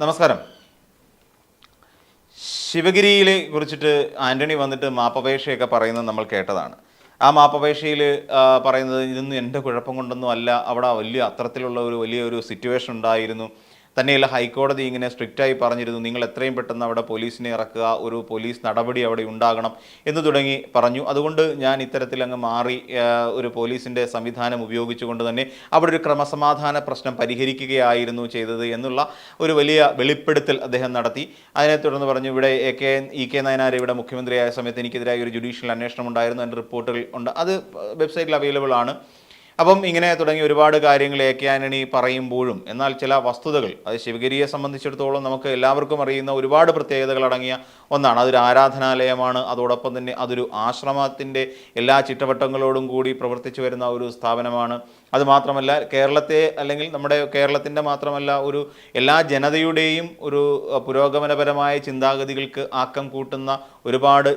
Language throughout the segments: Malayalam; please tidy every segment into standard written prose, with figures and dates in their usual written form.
നമസ്കാരം. ശിവഗിരിയിലെ കുറിച്ചിട്ട് ആന്റണി വന്നിട്ട് മാപ്പപേക്ഷയൊക്കെ പറയുന്നത് നമ്മൾ കേട്ടതാണ്. ആ മാപ്പപേക്ഷയിൽ പറയുന്നത് ഇതൊന്നും എൻ്റെ കുഴപ്പം കൊണ്ടൊന്നും അല്ല, അവിടെ അത്തരത്തിലുള്ള വലിയൊരു സിറ്റുവേഷൻ ഉണ്ടായിരുന്നു. തന്നെയല്ല, ഹൈക്കോടതി ഇങ്ങനെ സ്ട്രിക്റ്റായി പറഞ്ഞിരുന്നു, നിങ്ങൾ എത്രയും പെട്ടെന്ന് അവിടെ പോലീസിനെ ഇറക്കുക, ഒരു പോലീസ് നടപടി അവിടെ ഉണ്ടാകണം എന്ന് തുടങ്ങി പറഞ്ഞു. അതുകൊണ്ട് ഞാൻ ഇത്തരത്തിൽ അങ്ങ് മാറി ഒരു പോലീസിൻ്റെ സംവിധാനം ഉപയോഗിച്ചുകൊണ്ട് തന്നെ അവിടെ ഒരു ക്രമസമാധാന പ്രശ്നം പരിഹരിക്കുകയായിരുന്നു ചെയ്തത് എന്നുള്ള ഒരു വലിയ വെളിപ്പെടുത്തൽ അദ്ദേഹം നടത്തി. അതിനെ തുടർന്ന് പറഞ്ഞു, ഇവിടെ ഇ കെ നായനാർ ഇവിടെ മുഖ്യമന്ത്രിയായ സമയത്ത് എനിക്കെതിരായ ഒരു ജുഡീഷ്യൽ അന്വേഷണം ഉണ്ടായിരുന്നു, എൻ്റെ റിപ്പോർട്ടുകൾ ഉണ്ട്, അത് വെബ്സൈറ്റിൽ അവൈലബിൾ ആണ്. അപ്പം ഇങ്ങനെ തുടങ്ങി ഒരുപാട് കാര്യങ്ങൾ കെ ആന്റണി പറയുമ്പോഴും എന്നാൽ ചില വസ്തുതകൾ, അത് ശിവഗിരിയെ സംബന്ധിച്ചിടത്തോളം നമുക്ക് എല്ലാവർക്കും അറിയുന്ന ഒരുപാട് പ്രത്യേകതകൾ അടങ്ങിയ ഒന്നാണ്. അതൊരു ആരാധനാലയമാണ്, അതോടൊപ്പം തന്നെ അതൊരു ആശ്രമത്തിൻ്റെ എല്ലാ ചിട്ടവട്ടങ്ങളോടും കൂടി പ്രവർത്തിച്ചു വരുന്ന ഒരു സ്ഥാപനമാണ്. അതുമാത്രമല്ല, കേരളത്തെ അല്ലെങ്കിൽ നമ്മുടെ കേരളത്തിൻ്റെ മാത്രമല്ല ഒരു എല്ലാ ജനതയുടെയും ഒരു പുരോഗമനപരമായ ചിന്താഗതികൾക്ക് ആക്കം കൂട്ടുന്ന ഒരുപാട്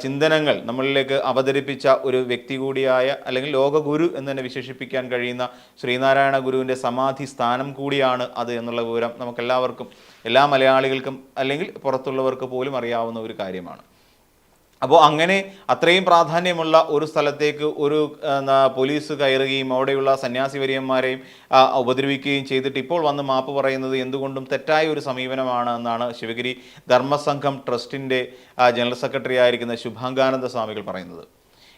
ചിന്തനങ്ങൾ നമ്മളിലേക്ക് അവതരിപ്പിച്ച ഒരു വ്യക്തി കൂടിയായ, അല്ലെങ്കിൽ ലോകഗുരു എന്ന് തന്നെ വിശേഷിപ്പിക്കാൻ കഴിയുന്ന ശ്രീനാരായണ ഗുരുവിൻ്റെ സമാധി സ്ഥാനം കൂടിയാണ് അത് എന്നുള്ള വിവരം നമുക്കെല്ലാവർക്കും, എല്ലാ മലയാളികൾക്കും അല്ലെങ്കിൽ പുറത്തുള്ളവർക്ക് പോലും അറിയാവുന്ന ഒരു കാര്യമാണ്. അപ്പോൾ അങ്ങനെ അത്രയും പ്രാധാന്യമുള്ള ഒരു സ്ഥലത്തേക്ക് ഒരു പോലീസ് കയറുകയും അവിടെയുള്ള സന്യാസി വര്യന്മാരെയും ഉപദ്രവിക്കുകയും ചെയ്തിട്ട് ഇപ്പോൾ വന്ന് മാപ്പ് പറയുന്നത് എന്തുകൊണ്ടും തെറ്റായ ഒരു സമീപനമാണ് എന്നാണ് ശിവഗിരി ധർമ്മസംഘം ട്രസ്റ്റിൻ്റെ ജനറൽ സെക്രട്ടറി ആയിരിക്കുന്ന ശുഭാംഗാനന്ദ സ്വാമികൾ പറയുന്നത്.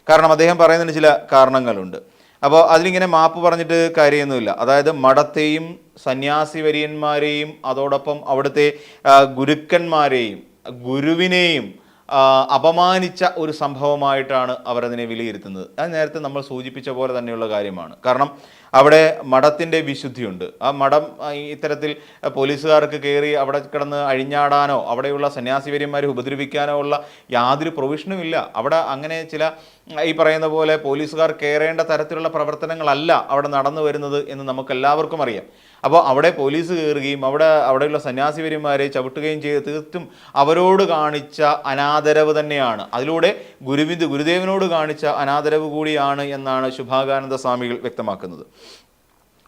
കാരണം അദ്ദേഹം പറയുന്നതിന് ചില കാരണങ്ങളുണ്ട്. അപ്പോൾ അതിലിങ്ങനെ മാപ്പ് പറഞ്ഞിട്ട് കാര്യമൊന്നുമില്ല. അതായത് മഠത്തെയും സന്യാസി വര്യന്മാരെയും അതോടൊപ്പം അവിടുത്തെ ഗുരുക്കന്മാരെയും ഗുരുവിനെയും അപമാനിച്ച ഒരു സംഭവമായിട്ടാണ് അവരതിനെ വിലയിരുത്തുന്നത്. അത് നേരത്തെ നമ്മൾ സൂചിപ്പിച്ച പോലെ തന്നെയുള്ള കാര്യമാണ്. കാരണം അവിടെ മഠത്തിൻ്റെ വിശുദ്ധിയുണ്ട്. ആ മഠം ഇത്തരത്തിൽ പോലീസുകാർക്ക് കയറി അവിടെ കിടന്ന് അഴിഞ്ഞാടാനോ അവിടെയുള്ള സന്യാസിവര്യന്മാരെ ഉപദ്രവിക്കാനോ ഉള്ള യാതൊരു പ്രൊവിഷനും ഇല്ല. അവിടെ അങ്ങനെ ചില ഈ പറയുന്ന പോലെ പോലീസുകാർ കയറേണ്ട തരത്തിലുള്ള പ്രവർത്തനങ്ങളല്ല അവിടെ നടന്നു വരുന്നത് എന്ന് നമുക്കെല്ലാവർക്കും അറിയാം. അപ്പോൾ അവിടെ പോലീസ് കയറുകയും അവിടെയുള്ള സന്യാസിവര്യന്മാരെ ചവിട്ടുകയും ചെയ്ത് തീർത്തും അവരോട് കാണിച്ച അനാദരവ് തന്നെയാണ്. അതിലൂടെ ഗുരുദേവനോട് കാണിച്ച അനാദരവ് കൂടിയാണ് എന്നാണ് ശുഭാംഗാനന്ദ സ്വാമികൾ വ്യക്തമാക്കുന്നത്.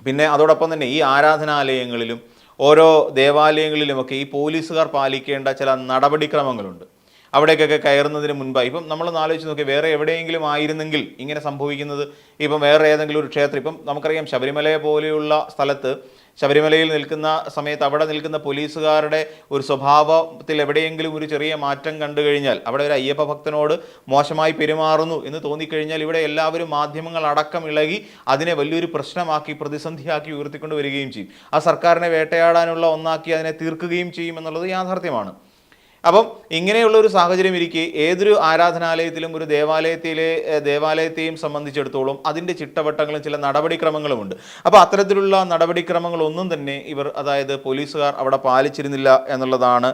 പിന്നെ അതോടൊപ്പം തന്നെ ഈ ആരാധനാലയങ്ങളിലും ഓരോ ദേവാലയങ്ങളിലുമൊക്കെ ഈ പോലീസുകാർ പാലിക്കേണ്ട ചില നടപടിക്രമങ്ങളുണ്ട്. അവിടേക്കൊക്കെ കയറുന്നതിന് മുൻപായി ഇപ്പം നമ്മളൊന്ന് ആലോചിച്ച് നോക്കി, വേറെ എവിടെയെങ്കിലും ആയിരുന്നെങ്കിൽ ഇങ്ങനെ സംഭവിക്കുന്നത്, ഇപ്പം വേറെ ഏതെങ്കിലും ഒരു ക്ഷേത്രം, ഇപ്പം നമുക്കറിയാം ശബരിമല പോലെയുള്ള സ്ഥലത്ത്, ശബരിമലയിൽ നിൽക്കുന്ന സമയത്ത് അവിടെ നിൽക്കുന്ന പോലീസുകാരുടെ ഒരു സ്വഭാവത്തിൽ എവിടെയെങ്കിലും ഒരു ചെറിയ മാറ്റം കണ്ടു കഴിഞ്ഞാൽ, അവിടെ ഒരു അയ്യപ്പ ഭക്തനോട് മോശമായി പെരുമാറുന്നു എന്ന് തോന്നിക്കഴിഞ്ഞാൽ ഇവിടെ എല്ലാവരും മാധ്യമങ്ങൾ അടക്കം ഇളകി അതിനെ വലിയൊരു പ്രശ്നമാക്കി പ്രതിസന്ധിയാക്കി ഉയർത്തിക്കൊണ്ട് വരികയും ചെയ്യും. ആ സർക്കാരിനെ വേട്ടയാടാനുള്ള ഒന്നാക്കി അതിനെ തീർക്കുകയും ചെയ്യും എന്നുള്ളത് യാഥാർത്ഥ്യമാണ്. അപ്പം ഇങ്ങനെയുള്ള ഒരു സാഹചര്യം ഇരിക്കെ ഏതൊരു ആരാധനാലയത്തിലും ഒരു ദേവാലയത്തെയും സംബന്ധിച്ചിടത്തോളം അതിൻ്റെ ചിട്ടവട്ടങ്ങളും ചില നടപടിക്രമങ്ങളുമുണ്ട്. അപ്പോൾ അത്തരത്തിലുള്ള നടപടിക്രമങ്ങളൊന്നും തന്നെ അതായത് പോലീസുകാർ അവിടെ പാലിച്ചിരുന്നില്ല എന്നുള്ളതാണ്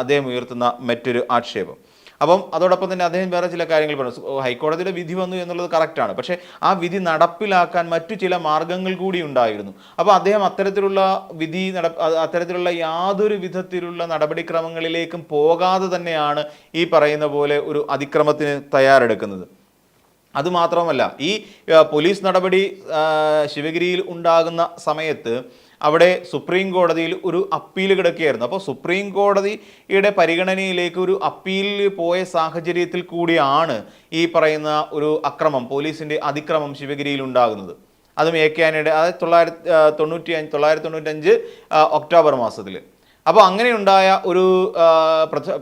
അദ്ദേഹം ഉയർത്തുന്ന മറ്റൊരു ആക്ഷേപം. അപ്പം അതോടൊപ്പം തന്നെ അദ്ദേഹം വേറെ ചില കാര്യങ്ങൾ പറഞ്ഞു. ഹൈക്കോടതിയുടെ വിധി വന്നു എന്നുള്ളത് കറക്റ്റാണ്, പക്ഷേ ആ വിധി നടപ്പിലാക്കാൻ മറ്റു ചില മാർഗങ്ങൾ കൂടി ഉണ്ടായിരുന്നു. അപ്പോൾ അദ്ദേഹം അത്തരത്തിലുള്ള യാതൊരു വിധത്തിലുള്ള നടപടിക്രമങ്ങളിലേക്കും പോകാതെ തന്നെയാണ് ഈ പറയുന്ന പോലെ ഒരു അതിക്രമത്തിന് തയ്യാറെടുക്കുന്നത്. അതുമാത്രമല്ല, ഈ പോലീസ് നടപടി ശിവഗിരിയിൽ ഉണ്ടാകുന്ന സമയത്ത് അവിടെ സുപ്രീം കോടതിയിൽ ഒരു അപ്പീൽ കിടക്കുകയായിരുന്നു. അപ്പോൾ സുപ്രീം കോടതിയുടെ പരിഗണനയിലേക്ക് ഒരു അപ്പീലിൽ പോയ സാഹചര്യത്തിൽ കൂടിയാണ് ഈ പറയുന്ന ഒരു പോലീസിൻ്റെ അതിക്രമം ശിവഗിരിയിൽ ഉണ്ടാകുന്നത്. അതും കെ ആന്റണിയുടെ 1995 ഒക്ടോബർ മാസത്തിൽ. അപ്പോൾ അങ്ങനെയുണ്ടായ ഒരു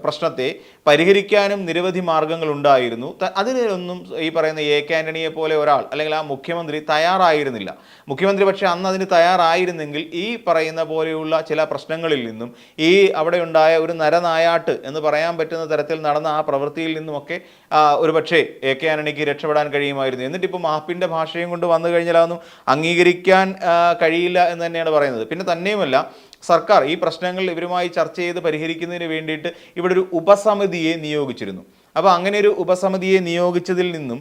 പ്രശ്നത്തെ പരിഹരിക്കാനും നിരവധി മാർഗങ്ങൾ ഉണ്ടായിരുന്നു. അതിനൊന്നും ഈ പറയുന്ന കെ ആന്റണിയെ പോലെ ഒരാൾ അല്ലെങ്കിൽ ആ മുഖ്യമന്ത്രി തയ്യാറായിരുന്നില്ല. മുഖ്യമന്ത്രി പക്ഷേ അന്ന് അതിന് തയ്യാറായിരുന്നെങ്കിൽ ഈ പറയുന്ന പോലെയുള്ള ചില പ്രശ്നങ്ങളിൽ നിന്നും അവിടെ ഉണ്ടായ ഒരു നരനായാട്ട് എന്ന് പറയാൻ പറ്റുന്ന തരത്തിൽ നടന്ന ആ പ്രവൃത്തിയിൽ നിന്നുമൊക്കെ ഒരു പക്ഷേ കെ ആന്റണിക്ക് രക്ഷപ്പെടാൻ കഴിയുമായിരുന്നു. എന്നിട്ടിപ്പോൾ മാപ്പിൻ്റെ ഭാഷയും കൊണ്ട് വന്നു കഴിഞ്ഞാൽ അതൊന്നും അംഗീകരിക്കാൻ കഴിയില്ല എന്ന് തന്നെയാണ് പറയുന്നത്. പിന്നെ തന്നെയുമല്ല, സർക്കാർ ഈ പ്രശ്നങ്ങൾ ഇവരുമായി ചർച്ച ചെയ്ത് പരിഹരിക്കുന്നതിന് വേണ്ടിയിട്ട് ഇവിടെ ഒരു ഉപസമിതിയെ നിയോഗിച്ചിരുന്നു. അപ്പോൾ അങ്ങനെ ഒരു ഉപസമിതിയെ നിയോഗിച്ചതിൽ നിന്നും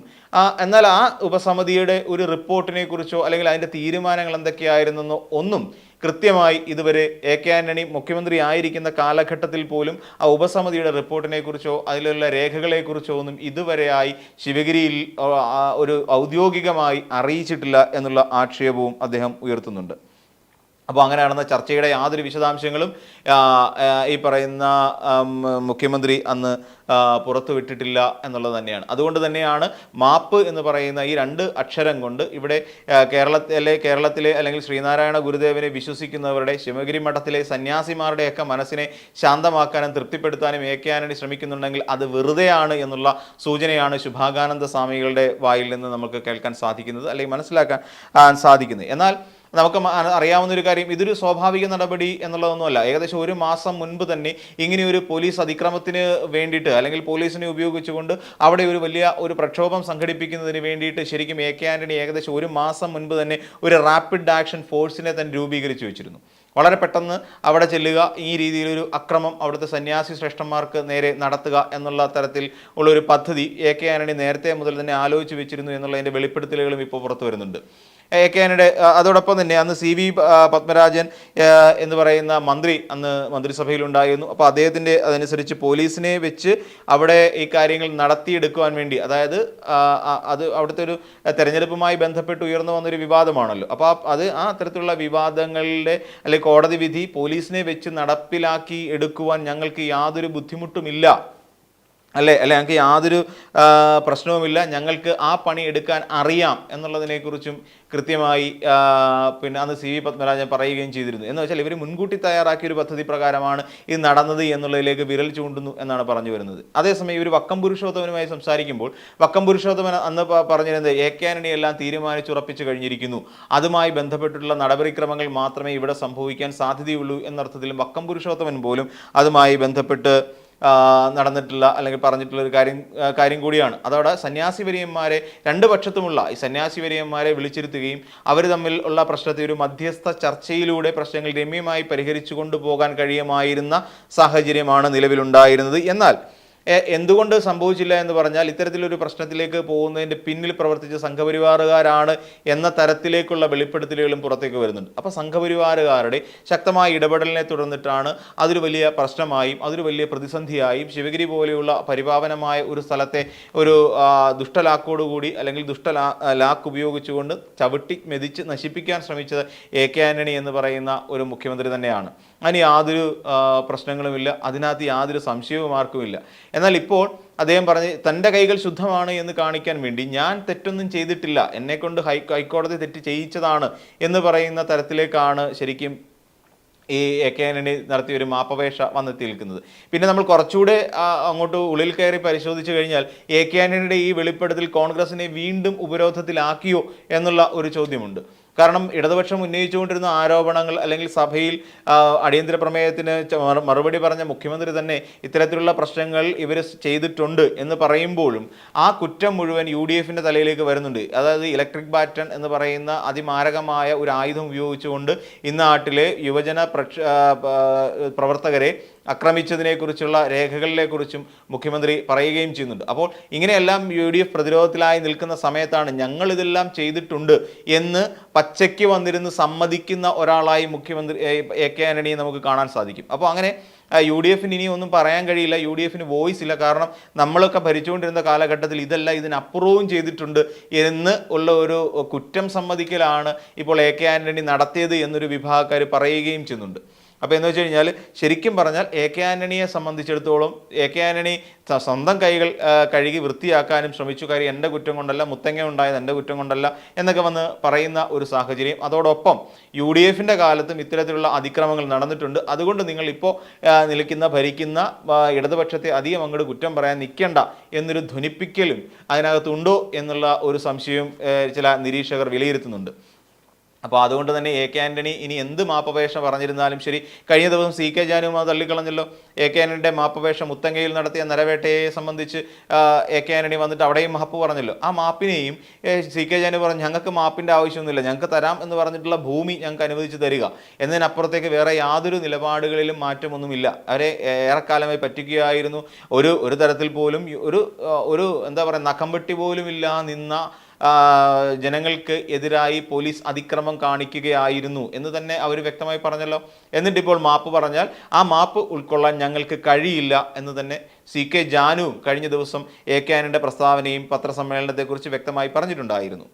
എന്നാൽ ആ ഉപസമിതിയുടെ ഒരു റിപ്പോർട്ടിനെ കുറിച്ചോ അല്ലെങ്കിൽ അതിൻ്റെ തീരുമാനങ്ങൾ എന്തൊക്കെയായിരുന്നെന്നോ ഒന്നും കൃത്യമായി ഇതുവരെ കെ ആന്റണി മുഖ്യമന്ത്രി ആയിരിക്കുന്ന കാലഘട്ടത്തിൽ പോലും ആ ഉപസമിതിയുടെ റിപ്പോർട്ടിനെ കുറിച്ചോ അതിലുള്ള രേഖകളെക്കുറിച്ചോ ഒന്നും ഇതുവരെയായി ശിവഗിരിയിൽ ഒരു ഔദ്യോഗികമായി അറിയിച്ചിട്ടില്ല എന്നുള്ള ആക്ഷേപവും അദ്ദേഹം ഉയർത്തുന്നുണ്ട്. അപ്പോൾ അങ്ങനെ നടന്ന ചർച്ചയുടെ യാതൊരു വിശദാംശങ്ങളും ഈ പറയുന്ന മുഖ്യമന്ത്രി അന്ന് പുറത്തുവിട്ടിട്ടില്ല എന്നുള്ളത് തന്നെയാണ്. അതുകൊണ്ട് തന്നെയാണ് മാപ്പ് എന്ന് പറയുന്ന ഈ 2 അക്ഷരം കൊണ്ട് ഇവിടെ കേരളത്തിലെ അല്ലെങ്കിൽ ശ്രീനാരായണ ഗുരുദേവനെ വിശ്വസിക്കുന്നവരുടെ, ശിവഗിരി മഠത്തിലെ സന്യാസിമാരുടെയൊക്കെ മനസ്സിനെ ശാന്തമാക്കാനും തൃപ്തിപ്പെടുത്താനും എ.കെ. ആന്റണി ശ്രമിക്കുന്നുണ്ടെങ്കിൽ അത് വെറുതെയാണ് എന്നുള്ള സൂചനയാണ് ശുഭാകാനന്ദ സ്വാമികളുടെ വായിൽ നിന്ന് നമുക്ക് കേൾക്കാൻ സാധിക്കുന്നത്, അല്ലെങ്കിൽ മനസ്സിലാക്കാൻ സാധിക്കുന്നത്. എന്നാൽ നമുക്ക് അറിയാവുന്ന ഒരു കാര്യം, ഇതൊരു സ്വാഭാവിക നടപടി എന്നുള്ളതൊന്നുമല്ല. ഏകദേശം 1 മാസം മുൻപ് തന്നെ ഇങ്ങനെയൊരു പോലീസ് അതിക്രമത്തിന് വേണ്ടിയിട്ട്, അല്ലെങ്കിൽ പോലീസിനെ ഉപയോഗിച്ചുകൊണ്ട് അവിടെ ഒരു വലിയ ഒരു പ്രക്ഷോഭം സംഘടിപ്പിക്കുന്നതിന് വേണ്ടിയിട്ട് ശരിക്കും എ.കെ. ആന്റണി ഏകദേശം 1 മാസം മുൻപ് തന്നെ ഒരു റാപ്പിഡ് ആക്ഷൻ ഫോഴ്സിനെ തന്നെ രൂപീകരിച്ചു വെച്ചിരുന്നു. വളരെ പെട്ടെന്ന് അവിടെ ചെല്ലുക, ഈ രീതിയിലൊരു അക്രമം അവിടുത്തെ സന്യാസി ശ്രേഷ്ഠന്മാർക്ക് നേരെ നടത്തുക എന്നുള്ള തരത്തിൽ ഉള്ളൊരു പദ്ധതി എ.കെ. ആന്റണി നേരത്തെ മുതൽ തന്നെ ആലോചിച്ച് വെച്ചിരുന്നു എന്നുള്ളതിൻ്റെ വെളിപ്പെടുത്തലുകളും ഇപ്പോൾ പുറത്തു വരുന്നുണ്ട്. എ.കെ. ആന്റണിയുടെ അതോടൊപ്പം തന്നെ അന്ന് C.V. പത്മരാജൻ എന്ന് പറയുന്ന മന്ത്രി അന്ന് മന്ത്രിസഭയിലുണ്ടായിരുന്നു. അപ്പോൾ അദ്ദേഹത്തിൻ്റെ അതനുസരിച്ച് പോലീസിനെ വെച്ച് അവിടെ ഈ കാര്യങ്ങൾ നടത്തിയെടുക്കുവാൻ വേണ്ടി, അതായത് അത് അവിടുത്തെ ഒരു തെരഞ്ഞെടുപ്പുമായി ബന്ധപ്പെട്ട് ഉയർന്നു വന്നൊരു വിവാദമാണല്ലോ. അപ്പോൾ ആ അത്തരത്തിലുള്ള വിവാദങ്ങളുടെ അല്ലെങ്കിൽ കോടതി വിധി പോലീസിനെ വെച്ച് നടപ്പിലാക്കി എടുക്കുവാൻ ഞങ്ങൾക്ക് യാതൊരു ബുദ്ധിമുട്ടുമില്ല, അല്ലേ ഞങ്ങൾക്ക് യാതൊരു പ്രശ്നവുമില്ല, ഞങ്ങൾക്ക് ആ പണി എടുക്കാൻ അറിയാം എന്നുള്ളതിനെക്കുറിച്ചും കൃത്യമായി പിന്നെ അന്ന് C.V. പത്മരാജൻ പറയുകയും ചെയ്തിരുന്നു. എന്ന് വെച്ചാൽ ഇവർ മുൻകൂട്ടി തയ്യാറാക്കിയ ഒരു പദ്ധതി പ്രകാരമാണ് ഇത് നടന്നത് എന്നുള്ളതിലേക്ക് വിരൽ ചൂണ്ടുന്നു എന്നാണ് പറഞ്ഞു വരുന്നത്. അതേസമയം ഇവർ വക്കം പുരുഷോത്തമനുമായി സംസാരിക്കുമ്പോൾ വക്കം പുരുഷോത്തമൻ അന്ന് പറഞ്ഞിരുന്നത് എ.കെ. ആന്റണി എല്ലാം തീരുമാനിച്ചുറപ്പിച്ചു കഴിഞ്ഞിരിക്കുന്നു, അതുമായി ബന്ധപ്പെട്ടിട്ടുള്ള നടപടിക്രമങ്ങൾ മാത്രമേ ഇവിടെ സംഭവിക്കാൻ സാധ്യതയുള്ളൂ എന്നർത്ഥത്തിലും വക്കം പുരുഷോത്തമൻ പോലും അതുമായി ബന്ധപ്പെട്ട് നടന്നിട്ടുള്ള അല്ലെങ്കിൽ പറഞ്ഞിട്ടുള്ള ഒരു കാര്യം കൂടിയാണ്. അതോടെ സന്യാസി വര്യന്മാരെ 2 പക്ഷത്തുമുള്ള ഈ സന്യാസി വര്യന്മാരെ വിളിച്ചിരുത്തുകയും അവർ തമ്മിൽ ഉള്ള പ്രശ്നത്തെ ഒരു മധ്യസ്ഥ ചർച്ചയിലൂടെ പ്രശ്നങ്ങൾ രമ്യമായി പരിഹരിച്ചു കൊണ്ടുപോകാൻ കഴിയുമായിരുന്ന സാഹചര്യമാണ് നിലവിലുണ്ടായിരുന്നത്. എന്നാൽ എന്തുകൊണ്ട് സംഭവിച്ചില്ല എന്ന് പറഞ്ഞാൽ ഇത്തരത്തിലൊരു പ്രശ്നത്തിലേക്ക് പോകുന്നതിൻ്റെ പിന്നിൽ പ്രവർത്തിച്ച സംഘപരിവാറുകാരാണ് എന്ന തരത്തിലേക്കുള്ള വെളിപ്പെടുത്തലുകളും പുറത്തേക്ക് വരുന്നുണ്ട്. അപ്പോൾ സംഘപരിവാറുകാരുടെ ശക്തമായ ഇടപെടലിനെ തുടർന്നിട്ടാണ് അതൊരു വലിയ പ്രശ്നമായും അതൊരു വലിയ പ്രതിസന്ധിയായും ശിവഗിരി പോലെയുള്ള പരിപാവനമായ ഒരു സ്ഥലത്തെ ഒരു ദുഷ്ടലാക്കോടുകൂടി അല്ലെങ്കിൽ ലാക്ക് ഉപയോഗിച്ചുകൊണ്ട് ചവിട്ടി മെതിച്ച് നശിപ്പിക്കാൻ ശ്രമിച്ചത് എ.കെ. ആന്റണി എന്ന് പറയുന്ന ഒരു മുഖ്യമന്ത്രി തന്നെയാണ്. അതിന് യാതൊരു പ്രശ്നങ്ങളുമില്ല, അതിനകത്ത് യാതൊരു സംശയവും ആർക്കുമില്ല. എന്നാൽ ഇപ്പോൾ അദ്ദേഹം പറഞ്ഞ് തൻ്റെ കൈകൾ ശുദ്ധമാണ് എന്ന് കാണിക്കാൻ വേണ്ടി ഞാൻ തെറ്റൊന്നും ചെയ്തിട്ടില്ല, എന്നെക്കൊണ്ട് ഹൈക്കോടതി തെറ്റ് ചെയ്യിച്ചതാണ് എന്ന് പറയുന്ന തരത്തിലേക്കാണ് ശരിക്കും ഈ എ.കെ. ആന്റണി നടത്തിയ ഒരു മാപ്പപേക്ഷ വന്നെത്തി നിൽക്കുന്നത്. പിന്നെ നമ്മൾ കുറച്ചുകൂടെ അങ്ങോട്ട് ഉള്ളിൽ കയറി പരിശോധിച്ചു കഴിഞ്ഞാൽ എ.കെ. ആന്റണിയുടെ ഈ വെളിപ്പെടുത്തൽ കോൺഗ്രസിനെ വീണ്ടും ഉപരോധത്തിലാക്കിയോ എന്നുള്ള ഒരു ചോദ്യമുണ്ട്. കാരണം ഇടതുപക്ഷം ഉന്നയിച്ചുകൊണ്ടിരുന്ന ആരോപണങ്ങൾ അല്ലെങ്കിൽ സഭയിൽ അടിയന്തര പ്രമേയത്തിന് മറുപടി പറഞ്ഞ മുഖ്യമന്ത്രി തന്നെ ഇത്തരത്തിലുള്ള പ്രശ്നങ്ങൾ ഇവർ ചെയ്തിട്ടുണ്ട് എന്ന് പറയുമ്പോഴും ആ കുറ്റം മുഴുവൻ UDFിൻ്റെ തലയിലേക്ക് വരുന്നുണ്ട്. അതായത് ഇലക്ട്രിക് ബാറ്റൺ എന്ന് പറയുന്ന അതിമാരകമായ ഒരു ആയുധം ഉപയോഗിച്ചുകൊണ്ട് ഇന്നാട്ടിലെ യുവജന പ്രവർത്തകരെ ആക്രമിച്ചതിനെക്കുറിച്ചുള്ള രേഖകളിലെക്കുറിച്ചും മുഖ്യമന്ത്രി പറയുകയും ചെയ്യുന്നുണ്ട്. അപ്പോൾ ഇങ്ങനെയെല്ലാം UDF പ്രതിരോധത്തിലായി നിൽക്കുന്ന സമയത്താണ് ഞങ്ങളിതെല്ലാം ചെയ്തിട്ടുണ്ട് എന്ന് പച്ചയ്ക്ക് വന്നിരുന്ന് സമ്മതിക്കുന്ന ഒരാളായി മുഖ്യമന്ത്രി എ.കെ. ആന്റണിയെ നമുക്ക് കാണാൻ സാധിക്കും. അപ്പോൾ അങ്ങനെ UDFിന് ഇനി ഒന്നും പറയാൻ കഴിയില്ല, UDFിന് വോയിസ് ഇല്ല. കാരണം നമ്മളൊക്കെ ഭരിച്ചുകൊണ്ടിരുന്ന കാലഘട്ടത്തിൽ ഇതല്ല ഇതിനപ്പുറവും ചെയ്തിട്ടുണ്ട് എന്ന് ഉള്ള ഒരു കുറ്റം സമ്മതിക്കലാണ് ഇപ്പോൾ എ.കെ. ആന്റണി നടത്തിയത് എന്നൊരു വിഭാഗക്കാർ പറയുകയും ചെയ്യുന്നുണ്ട്. അപ്പോൾ എന്ന് വെച്ച് കഴിഞ്ഞാൽ ശരിക്കും പറഞ്ഞാൽ എ.കെ. ആന്റണിയെ സംബന്ധിച്ചിടത്തോളം എ.കെ. ആന്റണി സ്വന്തം കൈകൾ കഴുകി വൃത്തിയാക്കാനും ശ്രമിച്ചു. കാര്യം എൻ്റെ കുറ്റം കൊണ്ടല്ല, മുത്തങ്ങ ഉണ്ടായത് എൻ്റെ കുറ്റം കൊണ്ടല്ല എന്നൊക്കെ വന്ന് പറയുന്ന ഒരു സാഹചര്യം. അതോടൊപ്പം UDFിൻ്റെ കാലത്തും ഇത്തരത്തിലുള്ള അതിക്രമങ്ങൾ നടന്നിട്ടുണ്ട്, അതുകൊണ്ട് നിങ്ങൾ ഇപ്പോൾ ഭരിക്കുന്ന ഇടതുപക്ഷത്തെ അധികം അങ്ങോട്ട് കുറ്റം പറയാൻ നിൽക്കേണ്ട എന്നൊരു ധ്വനിപ്പിക്കലും അതിനകത്തുണ്ടോ എന്നുള്ള ഒരു സംശയവും ചില നിരീക്ഷകർ വിലയിരുത്തുന്നുണ്ട്. അപ്പോൾ അതുകൊണ്ട് തന്നെ എ.കെ. ആന്റണി ഇനി എന്ത് മാപ്പപേക്ഷ പറഞ്ഞിരുന്നാലും ശരി, കഴിഞ്ഞ ദിവസം C.K. ജാനുവും അത് തള്ളിക്കളഞ്ഞല്ലോ. എ.കെ. ആന്റണിയുടെ മാപ്പപേക്ഷ മുത്തങ്ങയിൽ നടത്തിയ നരവേട്ടയെ സംബന്ധിച്ച് എ.കെ. ആന്റണി വന്നിട്ട് അവിടെയും മാപ്പ് പറഞ്ഞല്ലോ. ആ മാപ്പിനെയും C.K. ജാനു പറഞ്ഞു ഞങ്ങൾക്ക് മാപ്പിൻ്റെ ആവശ്യമൊന്നുമില്ല, ഞങ്ങൾക്ക് തരാം എന്ന് പറഞ്ഞിട്ടുള്ള ഭൂമി ഞങ്ങൾക്ക് അനുവദിച്ച് തരിക എന്നതിനപ്പുറത്തേക്ക് വേറെ യാതൊരു നിലപാടുകളിലും മാറ്റമൊന്നുമില്ല. അവരെ ഏറെക്കാലമായി പറ്റിക്കുകയായിരുന്നു. ഒരു തരത്തിൽ പോലും ഒരു എന്താ പറയുക നഖം വെട്ടി പോലും ഇല്ല നിന്ന ജനങ്ങൾക്ക് എതിരായി പോലീസ് അതിക്രമം കാണിക്കുകയായിരുന്നു എന്ന് തന്നെ അവർ വ്യക്തമായി പറഞ്ഞല്ലോ. എന്നിട്ടിപ്പോൾ മാപ്പ് പറഞ്ഞാൽ ആ മാപ്പ് ഉൾക്കൊള്ളാൻ ഞങ്ങൾക്ക് കഴിയില്ല എന്ന് തന്നെ C.K. ജാനുവും കഴിഞ്ഞ ദിവസം എ.കെ. ആന്റണിയുടെ പ്രസ്താവനയും പത്രസമ്മേളനത്തെക്കുറിച്ച് വ്യക്തമായി പറഞ്ഞിട്ടുണ്ടായിരുന്നു.